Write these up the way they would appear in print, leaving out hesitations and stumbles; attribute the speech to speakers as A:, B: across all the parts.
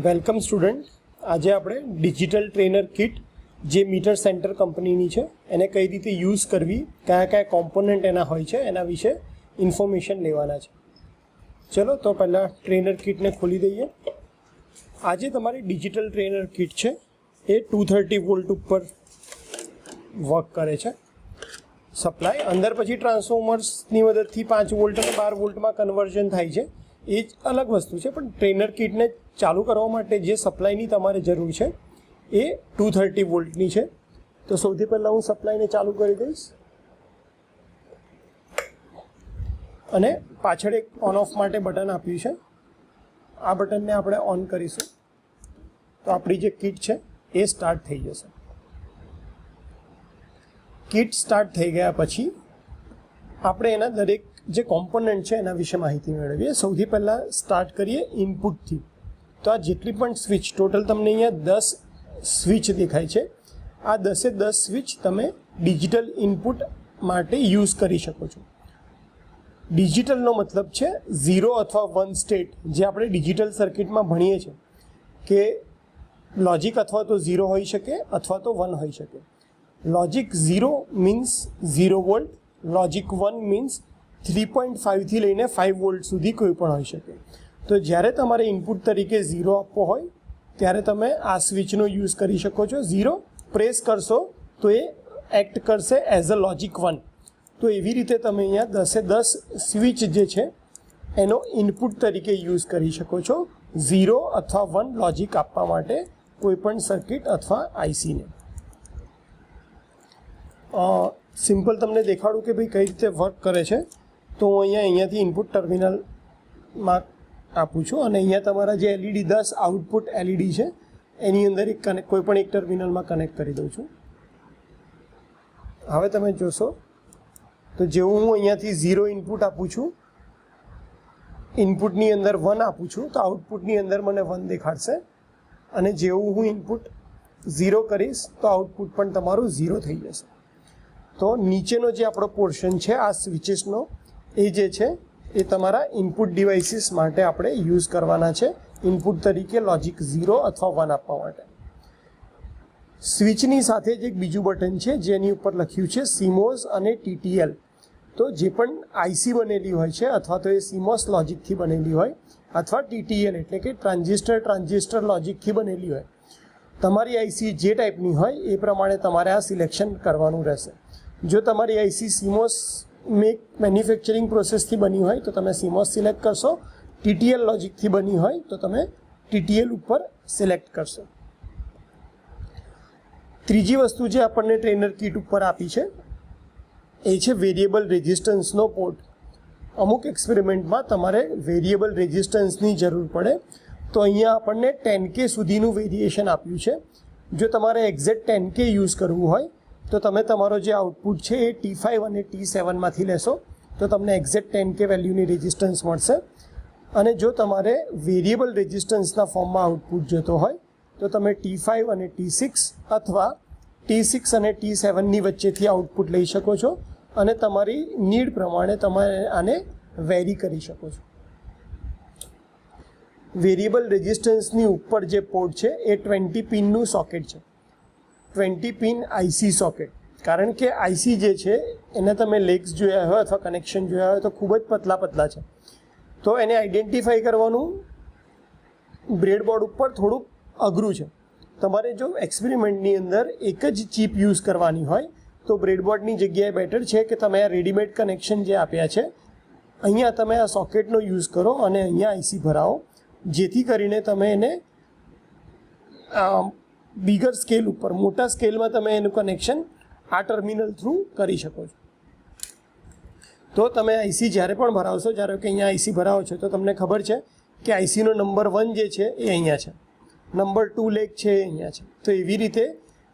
A: Welcome student. આજે આપણે digital trainer kit જે મીટર સેન્ટર કંપનીની છે એને કઈ રીતે યુઝ કરવી, કયા કયા કોમ્પોનન્ટ એના હોય છે એના વિશે ઇન્ફોર્મેશન લેવાના છે. ચલો તો પહેલાં ટ્રેનર કિટને ખોલી દઈએ. આજે તમારી ડિજિટલ ટ્રેનર કિટ છે એ 230 વોલ્ટ ઉપર વર્ક કરે છે. સપ્લાય અંદર પછી ટ્રાન્સફોર્મર્સની મદદથી 5 વોલ્ટ અને 12 વોલ્ટમાં કન્વર્ઝન થાય છે. એ જ અલગ વસ્તુ છે, પણ ટ્રેનર કિટને ચાલુ કરવા માટે જે સપ્લાયની તમારે જરૂર છે એ 230 વોલ્ટની છે. તો સૌથી પહેલાં હું સપ્લાયને ચાલુ કરી દઈશ અને પાછળ એક ઓન ઓફ માટે બટન આપ્યું છે. આ બટનને આપણે ઓન કરીશું તો આપણી જે કિટ છે એ સ્ટાર્ટ થઈ જશે. કિટ સ્ટાર્ટ થઈ ગયા પછી આપણે એના દરેક જે કોમ્પોનન્ટ છે એના વિશે માહિતી મેળવીએ. સૌથી પહેલાં સ્ટાર્ટ કરીએ ઇનપુટથી. તો આ જેટલી પણ સ્વિચ, ટોટલ તમને અહીંયા 10 સ્વિચ દેખાય છે. આ 10 સ્વિચ તમે ડિજિટલ ઇનપુટ માટે યુઝ કરી શકો છો. ડિજિટલનો મતલબ છે 0 અથવા 1 સ્ટેટ, જે આપણે ડિજિટલ સર્કિટમાં ભણીએ છીએ કે લોજિક અથવા તો 0 હોઈ શકે અથવા તો 1 હોઈ શકે. Logic 0 means 0 volt, logic 1 means 3.5 થી લઈને 5 વોલ્ટ સુધી કોઈ પણ હોઈ શકે. તો જ્યારે તમારે ઇનપુટ તરીકે 0 આપવો હોય ત્યારે તમે આ સ્વિચનો યુઝ કરી શકો છો. 0 પ્રેસ કરશો તો એ એક્ટ કરશે એઝ અ લોજિક 1. તો એવી રીતે તમે અહીંયા 10 સ્વિચ જે છે એનો ઇનપુટ તરીકે યુઝ કરી શકો છો 0 અથવા 1 લોજિક આપવા માટે કોઈ પણ સર્કિટ અથવા આઈસીને. સિમ્પલ તમને દેખાડું કે ભાઈ કઈ રીતે વર્ક કરે છે. તો હું અહીંયાથી ઇનપુટ ટર્મિનલમાં આપું છું અને અહીંયા તમારા જે એલઈડી 10 આઉટપુટ એલઈડી છે એની અંદર એક કોઈ પણ એક ટર્મિનલમાં કનેક્ટ કરી દઉં છું. હવે તમે જોશો તો જેવું હું અહીંયાથી 0 ઇનપુટ આપું છું, ઇનપુટની અંદર 1 આપું છું તો આઉટપુટની અંદર મને 1 દેખાડશે. અને જેવું હું ઇનપુટ 0 કરીશ તો આઉટપુટ પણ તમારું 0 થઈ જશે. તો નીચેનો જે આપણો પોર્શન છે આ સ્વિચીસનો એ જે છે એ તમારા ઇનપુટ ડિવાઇસીસ માટે આપણે યુઝ કરવાના છે, ઇનપુટ તરીકે લોજિક 0 અથવા 1 આપવા માટે. સ્વિચની સાથે જ એક બીજું બટન છે જેની ઉપર લખ્યું છે CMOS અને TTL. તો જે પણ આઈસી બનેલી હોય છે અથવા તો એ CMOS લોજિકથી બનેલી હોય અથવા TTL એટલે કે ટ્રાન્ઝિસ્ટર લોજિકથી બનેલી હોય, તમારી આઈસી જે ટાઈપની હોય એ પ્રમાણે તમારે આ સિલેક્શન કરવાનું રહેશે. જો તમારી આઈસી CMOS મેન્યુફેક્ચરિંગ પ્રોસેસથી બની હોય તો તમે CMOS સિલેક્ટ કરશો, TTL લોજિકથી બની હોય તો તમે TTL ઉપર સિલેક્ટ કરશો. ત્રીજી વસ્તુ જે આપણને ટ્રેનર કિટ ઉપર આપી છે એ છે વેરિયેબલ રેઝિસ્ટન્સનો પોર્ટ. અમુક એક્સપેરિમેન્ટમાં તમારે વેરિયેબલ રેઝિસ્ટન્સની જરૂર પડે તો અહીંયા આપણને 10K સુધીનું વેરિએશન આપ્યું છે. જો તમારે એક્ઝેક્ટ 10K યુઝ કરવું હોય તો તમે તમારો જે આઉટપુટ છે એ T5 અને T7માંથી લેશો તો તમને એક્ઝેક્ટ 10K વેલ્યુની રેઝિસ્ટન્સ મળશે. અને જો તમારે વેરિયેબલ રેઝિસ્ટન્સના ફોર્મમાં આઉટપુટ જોતો હોય તો તમે T5 અને T6 અથવા T6 અને T7ની વચ્ચેથી આઉટપુટ લઈ શકો છો અને તમારી નીડ પ્રમાણે તમે આને વેરી કરી શકો છો. વેરિયેબલ રેઝિસ્ટન્સની ઉપર જે પોર્ટ છે એ 20 પિનનું સોકેટ છે, 20 પિન આઈસી સોકેટ. કારણ કે આઈસી જે છે એને તમે લેગ્સ જોયા હોય અથવા કનેક્શન જોયા હોય તો ખૂબ જ પતલા છે. તો એને આઈડેન્ટિફાઈ કરવાનું બ્રેડબોર્ડ ઉપર થોડુંક અઘરું છે. તમારે જો એક્સપેરિમેન્ટની અંદર એક જ ચીપ યુઝ કરવાની હોય તો બ્રેડબોર્ડની જગ્યાએ બેટર છે કે તમે આ રેડીમેડ કનેક્શન જે આપ્યા છે અહીંયા તમે આ સોકેટનો યુઝ કરો અને અહીંયા આઈસી ભરાવો, જેથી કરીને તમે એને બિગર સ્કેલ ઉપર, મોટા સ્કેલમાં તમે એનું કનેક્શન આ ટર્મિનલ થ્રુ કરી શકો છો. તો તમે આઈસી જ્યારે પણ ભરાવશો, જ્યારે કે અહીંયા આઈસી ભરાવો છો તો તમને ખબર છે કે આઈસીનો નંબર 1 જે છે એ અહીંયા છે, નંબર 2 લેગ છે એ અહીંયા છે. તો એવી રીતે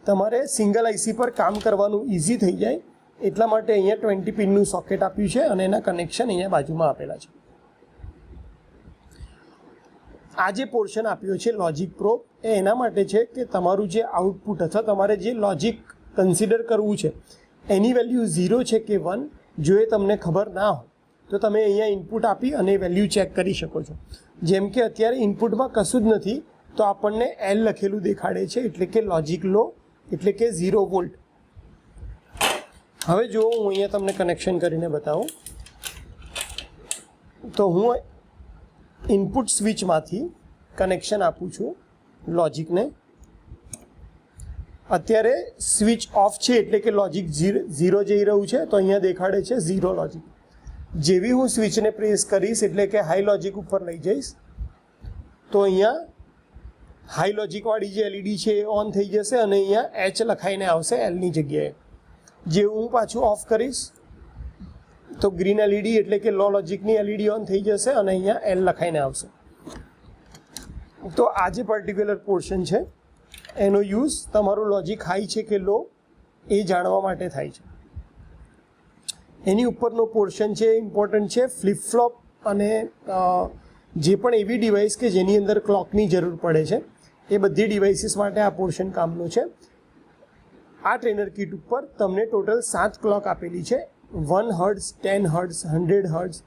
A: તમારે સિંગલ આઈસી પર કામ કરવાનું ઇઝી થઈ જાય એટલા માટે અહીંયા 20 પિનનું સોકેટ આપ્યું છે અને એના કનેક્શન અહીંયા બાજુમાં આપેલા છે. આ જે પોર્શન આપ્યો છે લોજિક પ્રોબ એ એના માટે છે કે તમારું જે આઉટપુટ અથવા તમારે જે લોજિક કન્સિડર કરવું છે એની વેલ્યુ 0 છે કે 1 જો એ તમને ખબર ના હોય તો તમે અહીંયા ઇનપુટ આપી અને વેલ્યુ ચેક કરી શકો છો. જેમ કે અત્યારે ઇનપુટમાં કશું જ નથી તો તો આપણને એલ લખેલું દેખાડે છે, એટલે કે લોજિક લો, એટલે કે 0 વોલ્ટ. હવે જો હું અહીંયા તમને કનેક્શન કરીને બતાવું, તો હું ઇનપુટ સ્વિચમાંથી કનેક્શન આપું છું લોજિકને. અત્યારે સ્વિચ ઓફ છે એટલે કે લોજિક 0 જઈ રહ્યું છે, તો અહીંયા દેખાડે છે 0 લોજિક. જેવી હું સ્વિચને પ્રેસ કરીશ એટલે કે હાઈ લોજિક ઉપર લઈ જઈશ, તો અહીંયા હાઈ લોજિકવાળી જે એલઈડી છે એ ઓન થઈ જશે અને અહીંયા એચ લખાઈને આવશે એલની જગ્યાએ. જેવું હું પાછું ઓફ કરીશ તો ગ્રીન એલઈડી એટલે કે લો લોજિકની એલઈડી ઓન થઈ જશે અને અહીંયા એલ લખાઈને આવશે. તો આ જે પર્ટિક્યુલર પોર્શન છે એનો યુઝ તમારું લોજિક હાઈ છે કે લો એ જાણવા માટે થાય છે. એની ઉપરનો પોર્શન છે ઇમ્પોર્ટન્ટ છે. ફ્લિપ ફ્લોપ અને જે પણ એવી ડિવાઇસ કે જેની અંદર ક્લોકની જરૂર પડે છે એ બધી ડિવાઇસીસ માટે આ પોર્શન કામનું છે. આ ટ્રેનર કિટ ઉપર તમને ટોટલ 7 ક્લોક આપેલી છે. 1 hertz, 10 hertz, 100 hertz,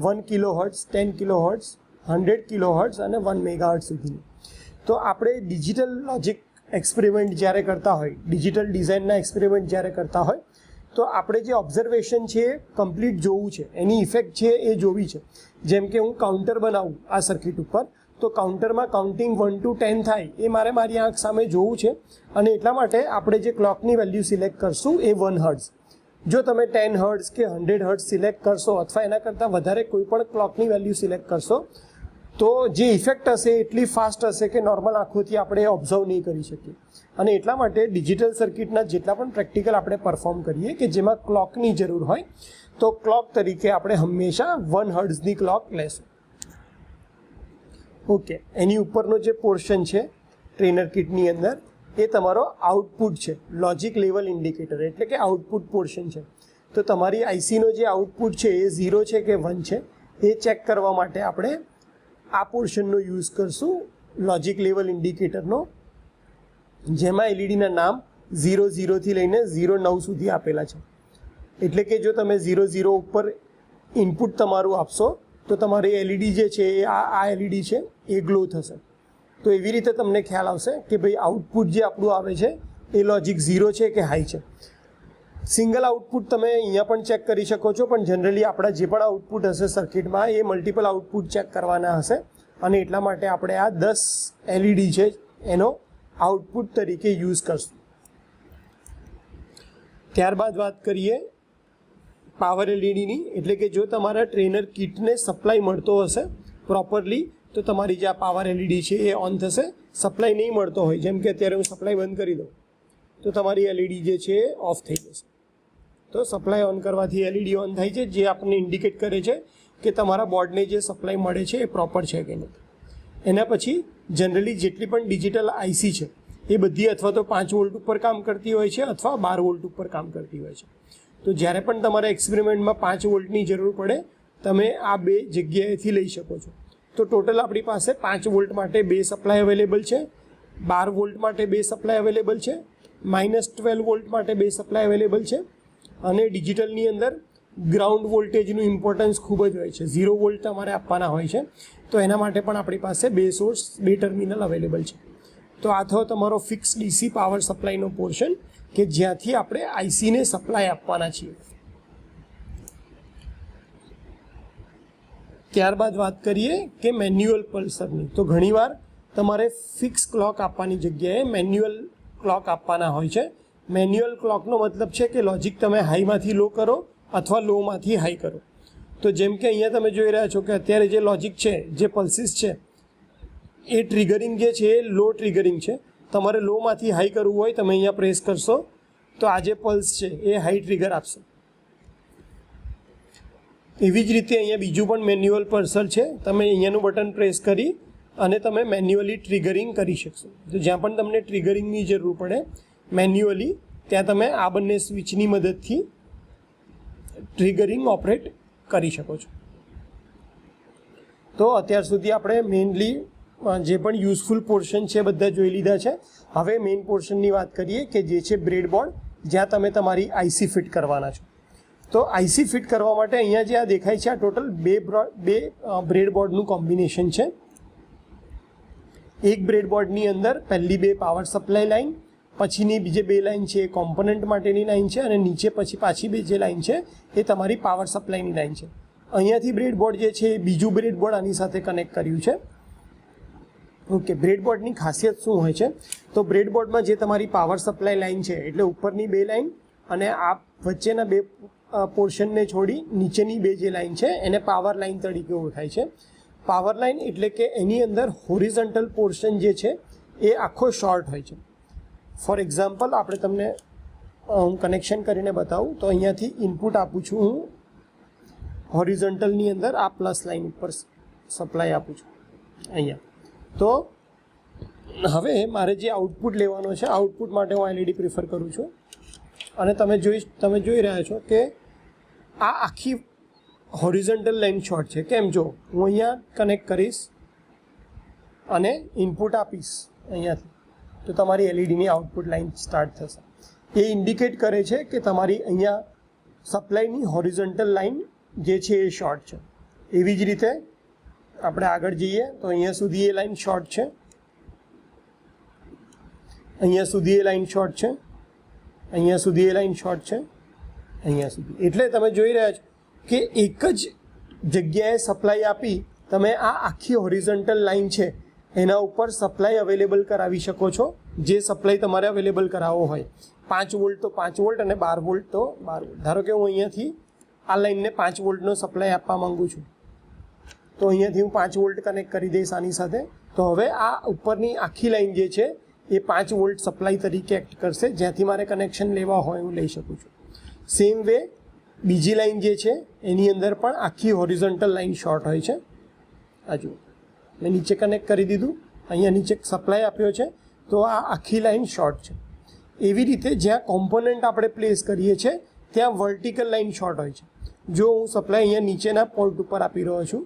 A: 1 kilo hertz, 10 kilo hertz, 100 kilo hertz અને 1 મેગાહર્ટ્ઝ સુધીની. તો આપણે ડિજિટલ લોજિક એક્સપેરિમેન્ટ જ્યારે કરતા હોય, ડિજિટલ ડિઝાઇનના એક્સપેરિમેન્ટ જ્યારે કરતા હોય, તો આપણે જે ઓબ્ઝર્વેશન છે એ કમ્પ્લીટ જોવું છે, એની ઇફેક્ટ છે એ જોવી છે. જેમ કે હું કાઉન્ટર બનાવું આ સર્કિટ ઉપર, તો કાઉન્ટરમાં કાઉન્ટિંગ 1 to 10 થાય એ મારી આંખ સામે જોવું છે. અને એટલા માટે આપણે જે ક્લોકની વેલ્યુ સિલેક્ટ કરશું એ 1 હર્ટ્ઝ. જો તમે 10 હર્ટ્ઝ કે 100 હર્ટ્ઝ સિલેક્ટ કરશો અથવા એના કરતાં વધારે કોઈ પણ ક્લોકની વેલ્યુ સિલેક્ટ કરશો, તો જે ઇફેક્ટ હશે એટલી ફાસ્ટ હશે કે નોર્મલ આંખોથી આપણે ઓબ્ઝર્વ નહીં કરી શકીએ. અને એટલા માટે ડિજિટલ સર્કિટના જેટલા પણ પ્રેક્ટિકલ આપણે પરફોર્મ કરીએ કે જેમાં ક્લોકની જરૂર હોય, તો ક્લોક તરીકે આપણે હંમેશા 1 હર્ટ્ઝની ક્લોક લેશું. ઓકે, એની ઉપરનો જે પોર્શન છે ટ્રેનર કિટની અંદર એ તમારો આઉટપુટ છે, લોજિક લેવલ ઇન્ડિકેટર, એટલે કે આઉટપુટ પોર્શન છે. તો તમારી આઈસીનો જે આઉટપુટ છે એ 0 છે કે 1 છે એ ચેક કરવા માટે આપણે આ પોર્શનનો યુઝ કરશું, લોજિક લેવલ ઇન્ડિકેટરનો, જેમાં એલઈડીના નામ 00 થી લઈને 09 સુધી આપેલા છે. એટલે કે જો તમે 00 ઉપર ઇનપુટ તમારું આપશો તો તમારી એલઈડી જે છે એ આ એલઈડી છે એ ગ્લો થશે. તો એવી રીતે તમને ખ્યાલ આવશે કે ભાઈ આઉટપુટ જે આપણું આવે છે એ લોજિક 0 છે કે હાઈ છે. સિંગલ આઉટપુટ તમે અહીંયા પણ ચેક કરી શકો છો, પણ જનરલી આપણા જે પણ આઉટપુટ હશે સર્કિટમાં એ મલ્ટિપલ આઉટપુટ ચેક કરવાના હશે અને એટલા માટે આપણે આ 10 એલઈડી છે એનો આઉટપુટ તરીકે યુઝ કરશું. ત્યારબાદ વાત કરીએ પાવર એલઈડીની, એટલે કે જો તમારા ટ્રેનર કિટને સપ્લાય મળતો હશે પ્રોપરલી તો તમારી જે આ પાવર એલઈડી છે એ ઓન થશે. સપ્લાય નહીં મળતો હોય, જેમ કે અત્યારે હું સપ્લાય બંધ કરી દઉં તો તમારી એલઈડી જે છે એ ઓફ થઈ જશે. તો સપ્લાય ઓન કરવાથી એલઈડી ઓન થાય છે, જે આપણને ઇન્ડિકેટ કરે છે કે તમારા બોર્ડને જે સપ્લાય મળે છે એ પ્રોપર છે કે નહીં. એના પછી જનરલી જેટલી પણ ડિજિટલ આઈસી છે એ બધી અથવા તો 5 વોલ્ટ ઉપર કામ કરતી હોય છે અથવા 12 વોલ્ટ ઉપર કામ કરતી હોય છે. તો જ્યારે પણ તમારા એક્સપેરિમેન્ટમાં 5 વોલ્ટની જરૂર પડે તમે આ બે જગ્યાએથી લઈ શકો છો. તો ટોટલ આપણી પાસે 5 વોલ્ટ માટે 2 સપ્લાય અવેલેબલ છે, 12 વોલ્ટ માટે 2 સપ્લાય અવેલેબલ છે, -12 વોલ્ટ માટે 2 સપ્લાય અવેલેબલ છે. અને ડિજિટલની અંદર ગ્રાઉન્ડ વોલ્ટેજનું ઇમ્પોર્ટન્સ ખૂબ જ હોય છે, 0 વોલ્ટ તમારે આપવાના હોય છે. તો એના માટે પણ આપણી પાસે 2 સોર્સ, 2 ટર્મિનલ અવેલેબલ છે. તો આ થયો તમારો ફિક્સ ડીસી પાવર સપ્લાયનો પોર્શન કે જ્યાંથી આપણે આઈસીને સપ્લાય આપવાના છીએ. ત્યારબાદ વાત કરીએ કે મેન્યુઅલ પલ્સરની. તો ઘણીવાર તમારે ફિક્સ ક્લોક આપવાની જગ્યાએ મેન્યુઅલ ક્લોક આપવાના હોય છે. મેન્યુઅલ ક્લોકનો મતલબ છે કે લોજિક તમે હાઈમાંથી લો કરો અથવા લોમાંથી હાઈ કરો. તો જેમ કે અહીંયા તમે જોઈ રહ્યા છો કે અત્યારે જે લોજિક છે, જે પલ્સીસ છે એ ટ્રિગરિંગ જે છે એ લો ટ્રિગરિંગ છે. તમારે લોમાંથી હાઈ કરવું હોય તમે અહીંયા પ્રેસ કરશો તો આ જે પલ્સ છે એ હાઈ ટ્રિગર આપશે. એવી જ રીતે અહીંયા બીજું પણ મેન્યુઅલ પલ્સર છે, તમે અહીંયાનું બટન પ્રેસ કરી અને તમે મેન્યુઅલી ટ્રિગરિંગ કરી શકશો. તો જ્યાં પણ તમને ટ્રિગરિંગની જરૂર પડે મેન્યુઅલી ત્યાં તમે આ બંને સ્વિચની મદદથી ટ્રિગરિંગ ઓપરેટ કરી શકો છો. તો અત્યાર સુધી આપણે મેઇનલી જે પણ યુઝફુલ પોર્શન છે બધા જોઈ લીધા છે. હવે મેઇન પોર્શનની વાત કરીએ કે જે છે બ્રેડબોર્ડ, જ્યાં તમે તમારી આઈસી ફિટ કરવાના છો. તો આઈસી ફિટ કરવા માટે અહીંયા જે આ દેખાય છે આ ટોટલ બે બ્રેડબોર્ડનું કોમ્બિનેશન છે. એક બ્રેડબોર્ડની અંદર પહેલી બે પાવર સપ્લાય લાઇન, પછીની બીજી બે લાઇન છે એ કોમ્પોનન્ટ માટેની લાઇન છે, અને નીચે પછી પાછી બે જે લાઇન છે એ તમારી પાવર સપ્લાયની લાઇન છે. અહીંયાથી બ્રેડબોર્ડ જે છે એ બીજું બ્રેડબોર્ડ આની સાથે કનેક્ટ કર્યું છે. ઓકે, બ્રેડબોર્ડની ખાસિયત શું હોય છે? તો બ્રેડબોર્ડમાં જે તમારી પાવર સપ્લાય લાઇન છે એટલે ઉપરની બે લાઇન અને આ વચ્ચેના બે પોર્શનને છોડી નીચેની બે જે લાઇન છે એને પાવર લાઇન તરીકે ઓળખાય છે. પાવર લાઇન એટલે કે એની અંદર હોરિઝોન્ટલ પોર્શન જે છે એ આખો શોર્ટ હોય છે. ફોર એક્ઝામ્પલ આપણે તમને હું કનેક્શન કરીને બતાવું તો અહીંયાથી ઇનપુટ આપું છું હું હોરિઝોન્ટલની અંદર આ પ્લસ લાઇન ઉપર સપ્લાય આપું છું અહીંયા. તો હવે મારે જે આઉટપુટ લેવાનો છે, આઉટપુટ માટે હું LED પ્રિફર કરું છું. અને તમે જોઈ રહ્યા છો કે આ આખી હોરિઝોન્ટલ લાઇન શોર્ટ છે. કેમ? જો હું અહીંયા કનેક્ટ કરીશ અને ઇનપુટ આપીશ અહીંયાથી તો તમારી LEDની આઉટપુટ લાઇન સ્ટાર્ટ થશે. એ ઇન્ડિકેટ કરે છે કે તમારી અહીંયા સપ્લાયની હોરિઝોન્ટલ લાઇન જે છે એ શોર્ટ છે. એવી જ રીતે આપણે આગળ જઈએ તો અહીંયા સુધી એ લાઇન શોર્ટ છે, અહીંયા સુધી એ લાઇન શોર્ટ છે, અહીંયા સુધી એ લાઇન શોર્ટ છે, અહીંયા સુધી. એટલે તમે જોઈ રહ્યા છો કે એક જ જગ્યાએ સપ્લાય આપી તમે આ આખી હોરિઝોન્ટલ લાઇન છે એના ઉપર સપ્લાય અવેલેબલ કરાવી શકો છો. જે સપ્લાય તમારે અવેલેબલ કરાવવો હોય, 5 વોલ્ટ તો 5 વોલ્ટ અને 12 વોલ્ટ તો 12 વોલ્ટ. ધારો કે હું અહીંયાથી આ લાઇનને 5 વોલ્ટનો સપ્લાય આપવા માંગુ છું તો અહીંયાથી હું 5 વોલ્ટ કનેક્ટ કરી દઈશ આની સાથે. તો હવે આ ઉપરની આખી લાઇન જે છે એ 5 વોલ્ટ સપ્લાય તરીકે એક્ટ કરશે. જ્યાંથી મારે કનેક્શન લેવા હોય હું લઈ શકું છું. સેમ વે બીજી લાઇન જે છે એની અંદર પણ આખી હોરિઝોન્ટલ લાઇન શોર્ટ હોય છે. આ જુઓ, મેં નીચે કનેક્ટ કરી દીધું, અહીંયા નીચે સપ્લાય આપ્યો છે તો આ આખી લાઇન શોર્ટ છે. એવી રીતે જ્યાં કોમ્પોનન્ટ આપણે પ્લેસ કરીએ છીએ ત્યાં વર્ટિકલ લાઇન શોર્ટ હોય છે. જો હું સપ્લાય અહીંયા નીચેના પોર્ટ ઉપર આપી રહ્યો છું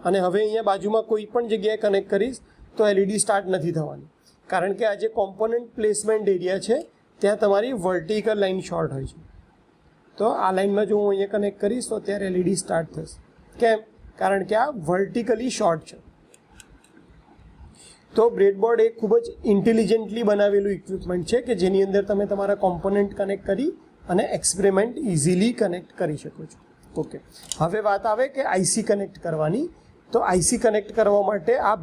A: અને હવે અહીંયા બાજુમાં કોઈ પણ જગ્યાએ કનેક્ટ કરીશ તો LED સ્ટાર્ટ નથી થવાની, કારણ કે આ જે કોમ્પોનન્ટ પ્લેસમેન્ટ એરિયા છે ત્યાં તમારી વર્ટિકલ લાઇન શોર્ટ હોય છે. તો આ લાઇનમાં જો હું અહીંયા કનેક્ટ કરીશ તો ત્યારે LED સ્ટાર્ટ થશે. કેમ? કારણ કે આ વર્ટિકલી શોર્ટ છે. તો બ્રેડબોર્ડ એ ખૂબ જ ઇન્ટેલિજન્ટલી બનાવેલું ઇક્વિપમેન્ટ છે કે જેની અંદર તમે તમારા કોમ્પોનન્ટ કનેક્ટ કરી અને એક્સપેરિમેન્ટ ઇઝીલી કનેક્ટ કરી શકો છો. ઓકે, હવે વાત આવે કે IC કનેક્ટ કરવાની. તો IC કનેક્ટ કરવા માટે આ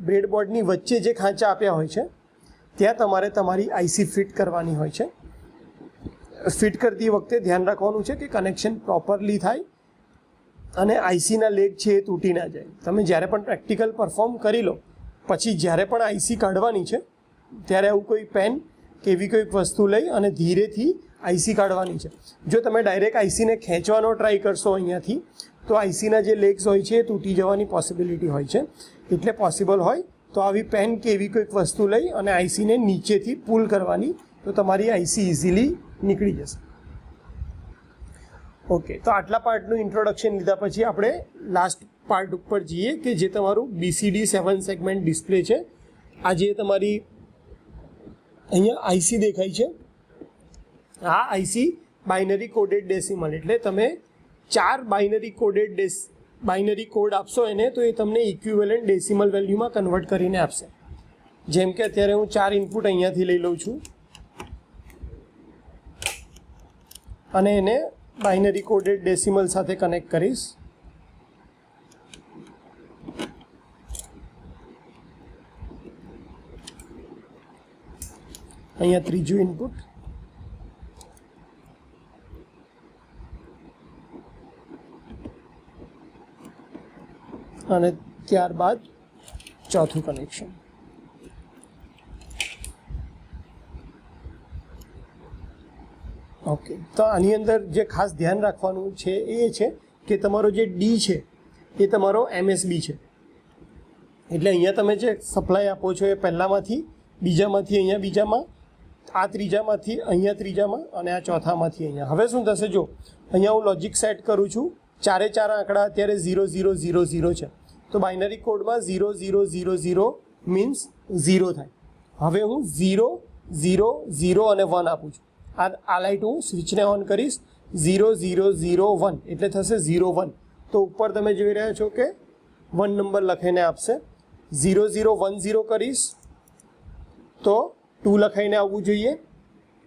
A: બ્રેડબોર્ડની વચ્ચે જે ખાંચા આપ્યા હોય છે ત્યાં તમારે તમારી IC ફિટ કરવાની હોય છે. ફિટ કરતી વખતે ધ્યાન રાખવાનું છે કે કનેક્શન પ્રોપરલી થાય અને ICના લેગ છે એ તૂટી ના જાય. તમે જ્યારે પણ પ્રેક્ટિકલ પરફોર્મ કરી લો પછી જ્યારે પણ IC કાઢવાની છે ત્યારે આવું કોઈ પેન કે એવી કોઈક વસ્તુ લઈ અને ધીરેથી IC કાઢવાની છે. જો તમે ડાયરેક્ટ ICને ખેંચવાનો ટ્રાય કરશો અહીંયાથી તો ICના જે લેગ્સ હોય છે એ તૂટી જવાની પોસિબિલિટી હોય છે. એટલે પોસિબલ હોય તો આવી પેન કે એવી કોઈક વસ્તુ લઈ અને ICને નીચેથી પુલ કરવાની, તો તમારી IC ઇઝીલી નીકળી જશે. ઓકે, તો આટલા પાર્ટનું ઇન્ટ્રોડક્શન લીધા પછી આપણે લાસ્ટ પાર્ટ ઉપર જઈએ કે જે તમારું BCD 7 સેગમેન્ટ ડિસ્પ્લે છે. આ જે તમારી અહીંયા IC દેખાય છે આ IC બાઇનરી કોડેડ ડેસિમલ, એટલે તમે 4 બાઇનરી કોડ આપશો એને તો એ તમને ઇક્વિવેલન્ટ ડેસિમલ વેલ્યુમાં કન્વર્ટ કરીને આપશે. જેમ કે અત્યારે હું 4 ઇનપુટ અહીંયાથી લઈ લઉં છું અને એને બાઇનરી કોડેડ ડેસિમલ સાથે કનેક્ટ કરીશ. અહીંયા ત્રીજું ઇનપુટ અને ત્યારબાદ ચોથું કનેક્શન. ઓકે, તો આની અંદર જે ખાસ ધ્યાન રાખવાનું છે એ છે કે તમારો જે D છે એ તમારો MSB છે. એટલે અહીંયા તમે જે સપ્લાય આપો છો એ પહેલામાંથી, બીજામાંથી અહીંયા બીજામાં, આ ત્રીજામાંથી અહીંયા ત્રીજામાં અને આ ચોથામાંથી અહીંયા. હવે શું થશે? જો અહીંયા હું લોજિક સેટ કરું છું, 4 આંકડા અત્યારે 0 0 0 0 છે તો બાઇનરી કોડમાં 0 0 0 0 મીન્સ 0 થાય. હવે હું 0 0 0 અને 1 આપું છું. આ લાઇટ હું સ્વિચને ઓન કરીશ 0 0 0 1 એટલે થશે 0 1. તો ઉપર તમે જોઈ રહ્યા છો કે 1 નંબર લખીને આપશે. 0010 કરીશ તો 2 લખાઈને આવવું જોઈએ,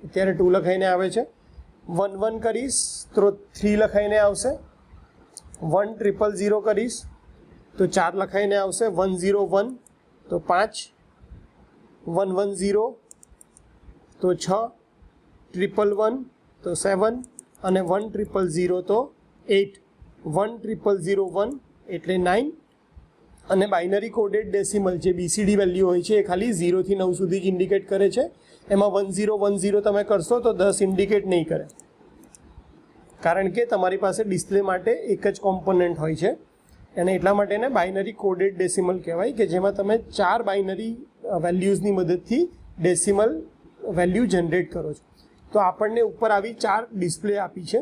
A: અત્યારે 2 લખાઈને આવે છે. 11 કરીશ તો 3 લખાઈને આવશે. 1000 કરીશ તો 4 લખાઈને આવશે. 101 તો 5, 110 તો 6, 111 તો 7 અને 1000 તો 8. 1001 એટલે 9 અને બાઇનરી કોડેડ ડેસિમલ જે BCD વેલ્યુ હોય છે એ ખાલી 0 થી 9 સુધી જ ઇન્ડિકેટ કરે છે. એમાં 1010 તમે કરશો તો 10 ઇન્ડિકેટ નહીં કરે, કારણ કે તમારી પાસે ડિસ્પ્લે માટે એક જ કોમ્પોનન્ટ હોય છે અને એટલા માટે એને બાઇનરી કોડેડ ડેસિમલ કહેવાય, કે જેમાં તમે 4 બાઇનરી વેલ્યુઝની મદદથી ડેસિમલ વેલ્યુ જનરેટ કરો છો. તો આપણને ઉપર આવી 4 ડિસ્પ્લે આપી છે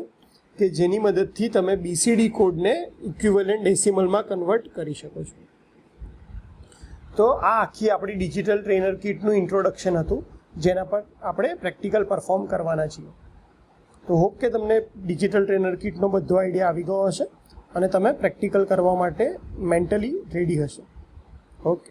A: કે જેની મદદથી તમે BCD કોડને ઇક્વિવેલન્ટ ડેસિમલમાં કન્વર્ટ કરી શકો છો. તો આ આખી આપણી ડિજિટલ ટ્રેનર કિટનું ઇન્ટ્રોડક્શન હતું, જેના પર આપણે પ્રેક્ટિકલ પરફોર્મ કરવાના છીએ. તો હોપ કે તમને ડિજિટલ ટ્રેનર કિટનો બધો આઈડિયા આવી ગયો હશે અને તમે પ્રેક્ટિકલ કરવા માટે મેન્ટલી રેડી હશો. ઓકે.